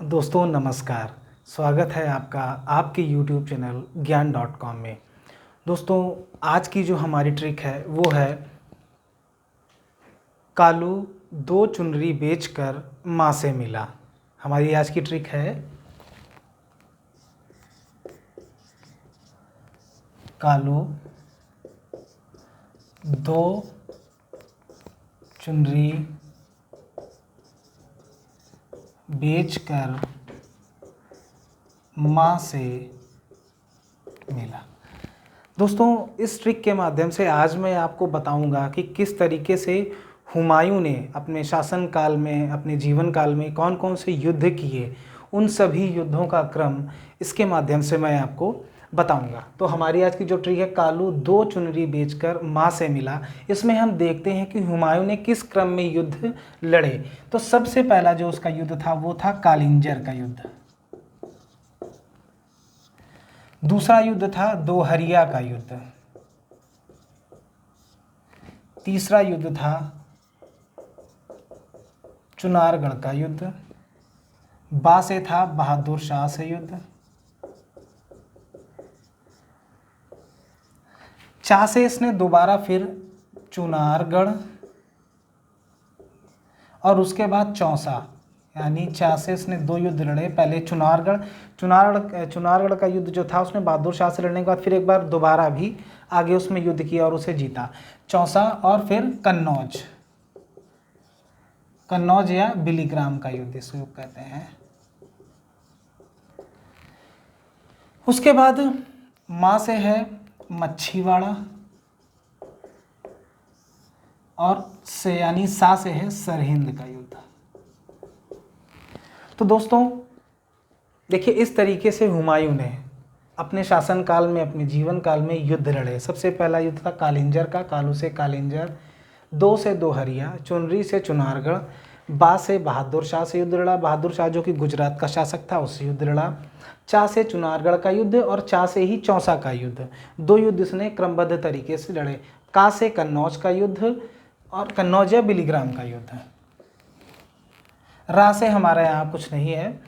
दोस्तों नमस्कार। स्वागत है आपका आपके YouTube चैनल ज्ञान.com में। दोस्तों आज की जो हमारी ट्रिक है वो है कालू दो चुनरी बेचकर माँ से मिला। हमारी आज की ट्रिक है कालू दो चुनरी बेचकर माँ से मिला। दोस्तों इस ट्रिक के माध्यम से आज मैं आपको बताऊंगा कि किस तरीके से हुमायूं ने अपने शासन काल में, अपने जीवन काल में कौन कौन से युद्ध किए, उन सभी युद्धों का क्रम इसके माध्यम से मैं आपको बताऊंगा। तो हमारी आज की जो ट्रिक है कालू दो चुनरी बेचकर माँ से मिला, इसमें हम देखते हैं कि हुमायूं ने किस क्रम में युद्ध लड़े। तो सबसे पहला जो उसका युद्ध था वो था कालिंजर का युद्ध। दूसरा युद्ध था दोहरिया का युद्ध। तीसरा युद्ध था चुनारगढ़ का युद्ध। बा से था बहादुर शाह से युद्ध। चा से इसने दोबारा फिर चुनारगढ़ और उसके बाद चौसा, यानी चा से इसने दो युद्ध लड़े। पहले चुनारगढ़ का युद्ध जो था उसने बहादुर शाह से लड़ने के बाद फिर एक बार दोबारा भी आगे उसमें युद्ध किया और उसे जीता। चौसा और फिर कन्नौज या बिलीग्राम का युद्ध इसको कहते हैं। उसके बाद माँ से है मच्छीवाड़ा और से यानी सा से है सरहिंद का युद्ध। तो दोस्तों देखिए इस तरीके से हुमायूं ने अपने शासन काल में, अपने जीवन काल में युद्ध लड़े। सबसे पहला युद्ध था कालिंजर का, कालू से कालिंजर। दो से दोहरिया, चुनरी से चुनारगढ़। बा से बहादुर शाह से युद्ध लड़ा, बहादुर शाह जो कि गुजरात का शासक था उससे युद्ध लड़ा। चा से चुनारगढ़ का युद्ध और चा से ही चौसा का युद्ध। दो युद्ध इसने क्रमबद्ध तरीके से लड़े। का से कन्नौज का युद्ध और कन्नौज या बिलीग्राम का युद्ध। रा से हमारे यहाँ कुछ नहीं है।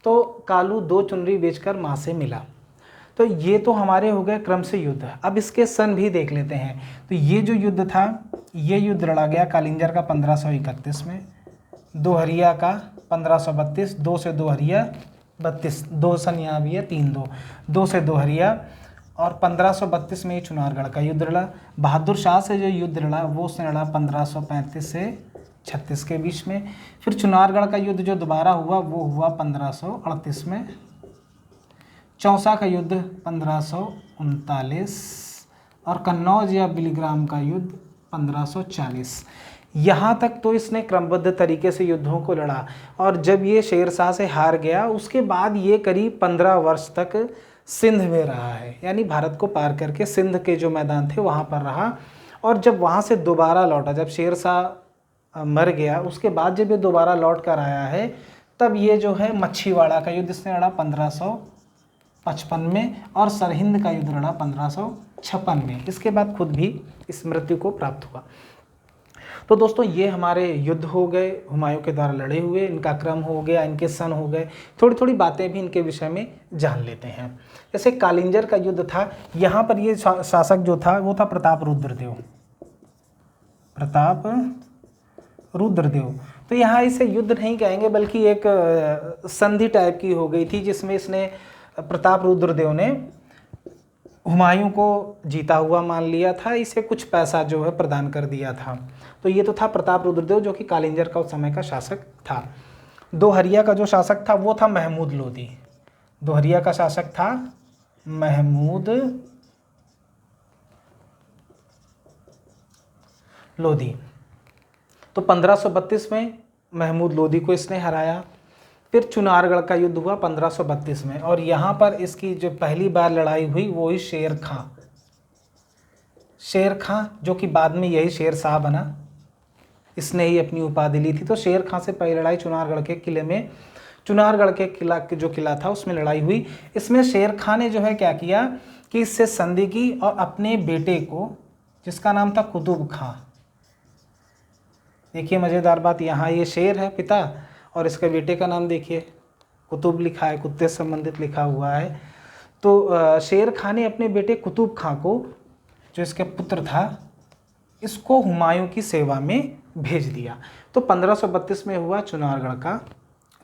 तो कालू दो चुनरी बेचकर माँ से मिला। तो ये तो हमारे हो गए क्रम से युद्ध। अब इसके सन भी देख लेते हैं। तो ये जो युद्ध था, ये युद्ध लड़ा गया कालिंजर का 1531 में, दोहरिया का 1532, दो से दोहरिया 32, दो सन यहाँ भी है, 3-2, दो से दोहरिया। और 1532 में चुनारगढ़ का युद्ध लड़ा। बहादुर शाह से जो युद्ध लड़ा वो उसने लड़ा 1535 से 36 के बीच में। फिर चुनारगढ़ का युद्ध जो दोबारा हुआ वो हुआ 1538 में। चौसा का युद्ध 1539 और कन्नौज या बिलीग्राम का युद्ध 1540। यहाँ तक तो इसने क्रमबद्ध तरीके से युद्धों को लड़ा। और जब ये शेर शाह से हार गया उसके बाद ये करीब 15 वर्ष तक सिंध में रहा है, यानी भारत को पार करके सिंध के जो मैदान थे वहाँ पर रहा। और जब वहाँ से दोबारा लौटा, जब शेर शाह मर गया उसके बाद जब ये दोबारा लौट कर आया है, तब ये जो है मच्छीवाड़ा का युद्ध इसने लड़ा 1555 में और सरहिंद का युद्ध लड़ा 1556 में। इसके बाद खुद भी इस मृत्यु को प्राप्त हुआ। तो दोस्तों ये हमारे युद्ध हो गए, हुमायूं के द्वारा लड़े हुए, इनका क्रम हो गया, इनके सन हो गए। थोड़ी थोड़ी बातें भी इनके विषय में जान लेते हैं। जैसे कालिंजर का युद्ध था, यहाँ पर ये शासक जो था वो था प्रताप रुद्रदेव। तो यहाँ इसे युद्ध नहीं कहेंगे बल्कि एक संधि टाइप की हो गई थी, जिसमें इसने प्रताप रुद्रदेव ने हुमायूं को जीता हुआ मान लिया था, इसे कुछ पैसा जो है प्रदान कर दिया था। तो ये तो था प्रताप रुद्रदेव जो कि कालिंजर का उस समय का शासक था। दोहरिया का जो शासक था वो था महमूद लोदी। दोहरिया का शासक था महमूद लोदी। तो 1532 में महमूद लोदी को इसने हराया। फिर चुनारगढ़ का युद्ध हुआ 1532 में और यहाँ पर इसकी जो पहली बार लड़ाई हुई वो ही शेर खां जो कि बाद में यही शेर शाह बना, इसने ही अपनी उपाधि ली थी। तो शेर खां से पहली लड़ाई चुनारगढ़ के किले में, चुनारगढ़ के किला था उसमें लड़ाई हुई। इसमें शेर खां ने जो है क्या किया कि इससे संधि की और अपने बेटे को, जिसका नाम था कुतुब खां, देखिए मज़ेदार बात, यहाँ ये शेर है पिता और इसके बेटे का नाम देखिए कुतुब लिखा है, कुत्ते से संबंधित लिखा हुआ है। तो शेर खां ने अपने बेटे कुतुब खां को, जो इसके पुत्र था, इसको हुमायूं की सेवा में भेज दिया। तो 1532 में हुआ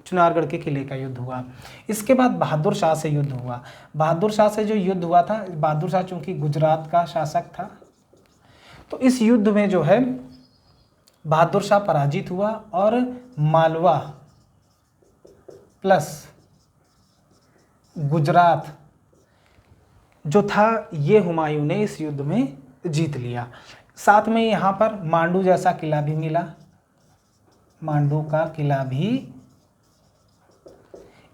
चुनारगढ़ के किले का युद्ध हुआ। इसके बाद बहादुर शाह से युद्ध हुआ। बहादुर शाह से जो युद्ध हुआ था, बहादुर शाह चूंकि गुजरात का शासक था, तो इस युद्ध में जो है बहादुर शाह पराजित हुआ और मालवा प्लस गुजरात जो था ये हुमायूं ने इस युद्ध में जीत लिया। साथ में यहाँ पर मांडू जैसा किला भी मिला, मांडू का किला भी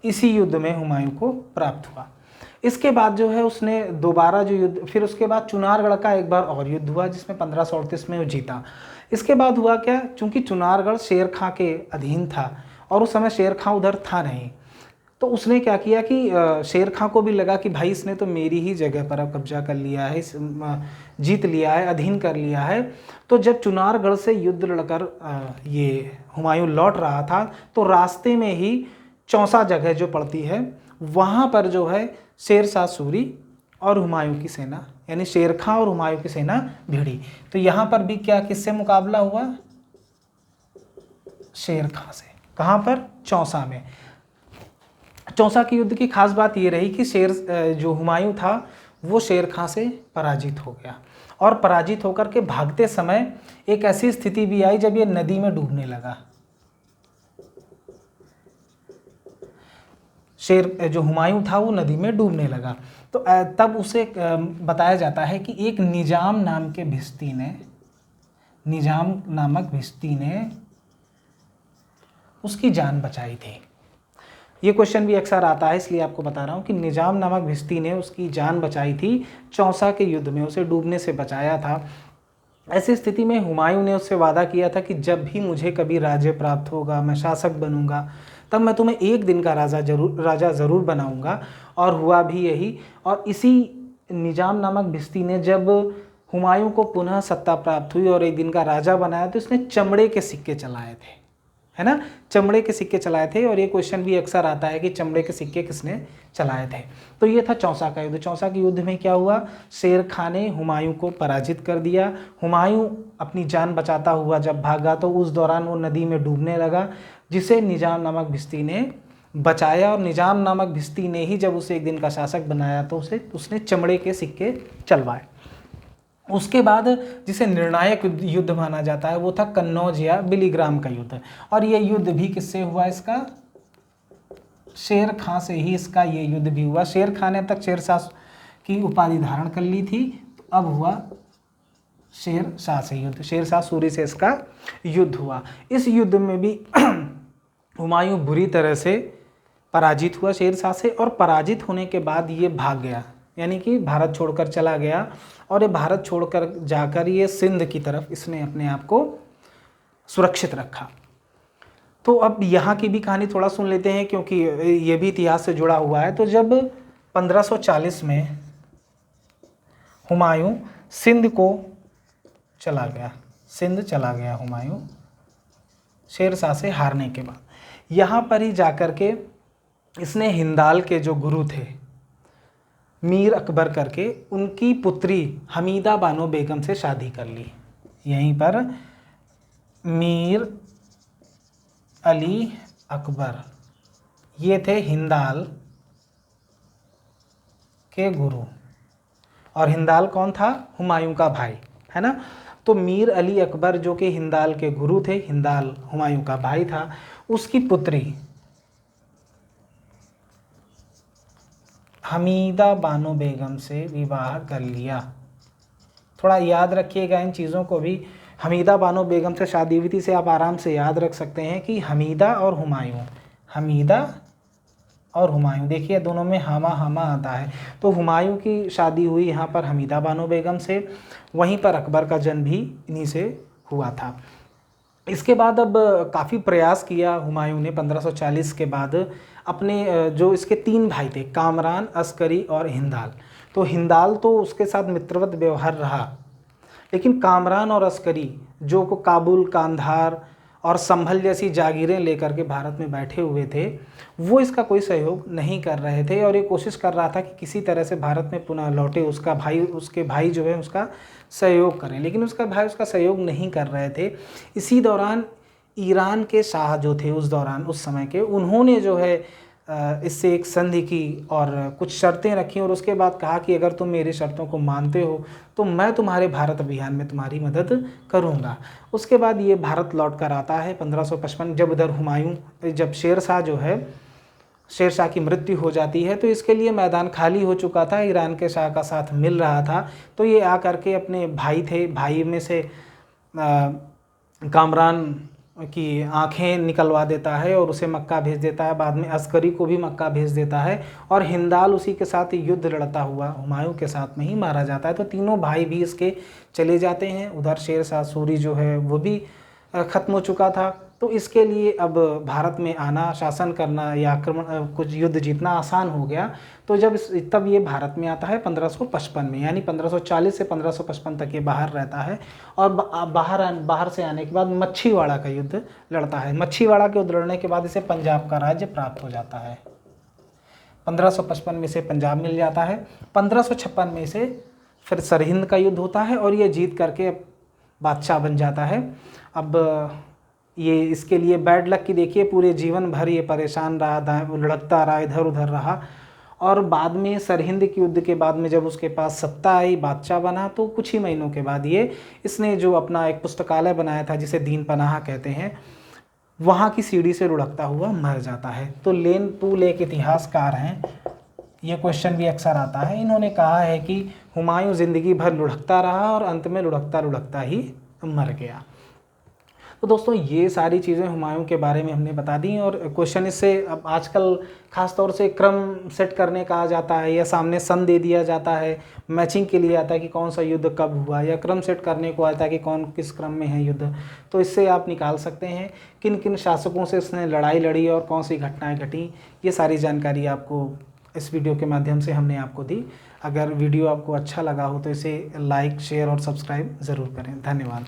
इसी युद्ध में हुमायूं को प्राप्त हुआ। इसके बाद जो है उसने दोबारा जो युद्ध, फिर उसके बाद चुनारगढ़ का एक बार और युद्ध हुआ जिसमें 1538 में वो जीता। इसके बाद हुआ क्या, चूंकि चुनारगढ़ शेर खां के अधीन था और उस समय शेर खां उधर था नहीं, तो उसने क्या किया कि शेर खां को भी लगा कि भाई इसने तो मेरी ही जगह पर अब कब्जा कर लिया है, जीत लिया है, अधीन कर लिया है। तो जब चुनारगढ़ से युद्ध लड़कर ये हुमायूं लौट रहा था, तो रास्ते में ही चौसा जगह जो पड़ती है वहाँ पर जो है शेर शाह सूरी और हुमायूं की सेना, यानी शेर खां और हुमायूं की सेना भिड़ी। तो यहाँ पर भी क्या किससे मुकाबला हुआ, शेर खां से। कहाँ पर, चौसा में। चौसा के युद्ध की खास बात ये रही कि जो हुमायूं था वो शेर खां से पराजित हो गया, और पराजित होकर के भागते समय एक ऐसी स्थिति भी आई जब ये नदी में डूबने लगा। शेर जो हुमायूं था वो नदी में डूबने लगा। तो तब उसे बताया जाता है कि एक निजाम नामक भिश्ती ने उसकी जान बचाई थी। ये क्वेश्चन भी अक्सर आता है, इसलिए आपको बता रहा हूँ कि निजाम नामक भिश्ती ने उसकी जान बचाई थी चौसा के युद्ध में, उसे डूबने से बचाया था। ऐसी स्थिति में हुमायूं ने उससे वादा किया था कि जब भी मुझे कभी राज्य प्राप्त होगा, मैं शासक बनूंगा, तब मैं तुम्हें एक दिन का राजा ज़रूर बनाऊंगा। और हुआ भी यही। और इसी निजाम नामक भिश्ती ने जब हुमायूं को पुनः सत्ता प्राप्त हुई और एक दिन का राजा बनाया, तो इसने चमड़े के सिक्के चलाए थे, है ना, चमड़े के सिक्के चलाए थे। और ये क्वेश्चन भी अक्सर आता है कि चमड़े के सिक्के किसने चलाए थे। तो ये था चौसा का युद्ध। चौसा के युद्ध में क्या हुआ, शेर खां ने हुमायूं को पराजित कर दिया। हुमायूं अपनी जान बचाता हुआ जब भागा तो उस दौरान वो नदी में डूबने लगा, जिसे निजाम नामक भिश्ती ने बचाया। और निजाम नामक भिश्ती ने ही जब उसे एक दिन का शासक बनाया तो उसने चमड़े के सिक्के चलवाए। उसके बाद जिसे निर्णायक युद्ध माना जाता है वो था कन्नौज या बिलीग्राम का युद्ध। और ये युद्ध भी किससे हुआ, इसका शेर खां से ही इसका ये युद्ध भी हुआ। शेर खां ने अब तक शेरशाह की उपाधि धारण कर ली थी, तो अब हुआ शेर शाह से युद्ध, शेर शाह सूरी से इसका युद्ध हुआ। इस युद्ध में भी हुमायूं बुरी तरह से पराजित हुआ शेर शाह से, और पराजित होने के बाद ये भाग गया, यानी कि भारत छोड़कर चला गया। और ये भारत छोड़कर जाकर ये सिंध की तरफ इसने अपने आप को सुरक्षित रखा। तो अब यहाँ की भी कहानी थोड़ा सुन लेते हैं, क्योंकि ये भी इतिहास से जुड़ा हुआ है। तो जब 1540 में हुमायूं सिंध चला गया हुमायूं शेर शाह से हारने के बाद, यहाँ पर ही जाकर के इसने हिंदाल के जो गुरु थे मीर अकबर करके, उनकी पुत्री हमीदा बानो बेगम से शादी कर ली। यहीं पर मीर अली अकबर ये थे हिंदाल के गुरु, और हिंदाल कौन था, हुमायूं का भाई, है ना। तो मीर अली अकबर जो कि हिंदाल के गुरु थे, हिंदाल हुमायूं का भाई था, उसकी पुत्री हमीदा बानो बेगम से विवाह कर लिया। थोड़ा याद रखिएगा इन चीज़ों को भी। हमीदा बानो बेगम से शादी हुई थी से आप आराम से याद रख सकते हैं कि हमीदा और हुमायूं, देखिए दोनों में हामा हामा आता है। तो हुमायूं की शादी हुई यहाँ पर हमीदा बानो बेगम से, वहीं पर अकबर का जन्म भी इन्हीं से हुआ था। इसके बाद अब काफ़ी प्रयास किया हुमायूं ने 1540 के बाद अपने जो इसके 3 भाई थे, कामरान, अस्करी और हिंदाल। तो हिंदाल तो उसके साथ मित्रवत व्यवहार रहा, लेकिन कामरान और अस्करी जो को काबुल, कांधार और संभल जैसी जागीरें लेकर के भारत में बैठे हुए थे, वो इसका कोई सहयोग नहीं कर रहे थे और ये कोशिश कर रहा था कि किसी तरह से भारत में पुनः लौटे, उसके भाई जो है उसका सहयोग करें, लेकिन उसका भाई उसका सहयोग नहीं कर रहे थे। इसी दौरान ईरान के शाह जो थे उस समय के, उन्होंने जो है इससे एक संधि की और कुछ शर्तें रखी और उसके बाद कहा कि अगर तुम मेरी शर्तों को मानते हो तो मैं तुम्हारे भारत अभियान में तुम्हारी मदद करूंगा। उसके बाद ये भारत लौट कर आता है 1555, जब उधर जब शेर शाह की मृत्यु हो जाती है, तो इसके लिए मैदान खाली हो चुका था, ईरान के शाह का साथ मिल रहा था। तो ये आकर के अपने भाई में से कामरान की आंखें निकलवा देता है और उसे मक्का भेज देता है। बाद में अस्करी को भी मक्का भेज देता है और हिंदाल उसी के साथ युद्ध लड़ता हुआ हुमायूं के साथ में ही मारा जाता है। तो तीनों भाई भी इसके चले जाते हैं। उधर शेर शाह सूरी जो है वो भी ख़त्म हो चुका था। तो इसके लिए अब भारत में आना, शासन करना या आक्रमण, कुछ युद्ध जीतना आसान हो गया। तो तब ये भारत में आता है 1555 में, यानी 1540 से 1555 तक ये बाहर रहता है और बाहर से आने के बाद मच्छीवाड़ा का युद्ध लड़ता है। मच्छीवाड़ा के युद्ध लड़ने के बाद इसे पंजाब का राज्य प्राप्त हो जाता है। 1555 में इसे पंजाब मिल जाता है। 1556 में इसे फिर सरहिंद का युद्ध होता है और ये जीत करके बादशाह बन जाता है। अब ये इसके लिए बैड लक की देखिए, पूरे जीवन भर ये परेशान रहा, लड़कता रहा, इधर उधर रहा और बाद में सरहिंद के युद्ध के बाद में जब उसके पास सत्ता आई, बादशाह बना, तो कुछ ही महीनों के बाद इसने जो अपना एक पुस्तकालय बनाया था जिसे दीन पनाह कहते हैं, वहाँ की सीढ़ी से लुढ़कता हुआ मर जाता है। तो लेन पूल एक इतिहासकार हैं, ये क्वेश्चन भी अक्सर आता है। इन्होंने कहा है कि हुमायूं ज़िंदगी भर लुढ़कता रहा और अंत में लुढ़कता लुढ़कता ही मर गया। तो दोस्तों ये सारी चीज़ें हुमायूं के बारे में हमने बता दी और क्वेश्चन इससे अब आजकल ख़ास तौर से क्रम सेट करने का आ जाता है या सामने सन दे दिया जाता है, मैचिंग के लिए आता है कि कौन सा युद्ध कब हुआ, या क्रम सेट करने को आता है कि कौन किस क्रम में है युद्ध। तो इससे आप निकाल सकते हैं किन किन शासकों से इसने लड़ाई लड़ी और कौन सी घटनाएँ घटी। ये सारी जानकारी आपको इस वीडियो के माध्यम से हमने आपको दी। अगर वीडियो आपको अच्छा लगा हो तो इसे लाइक, शेयर और सब्सक्राइब ज़रूर करें। धन्यवाद।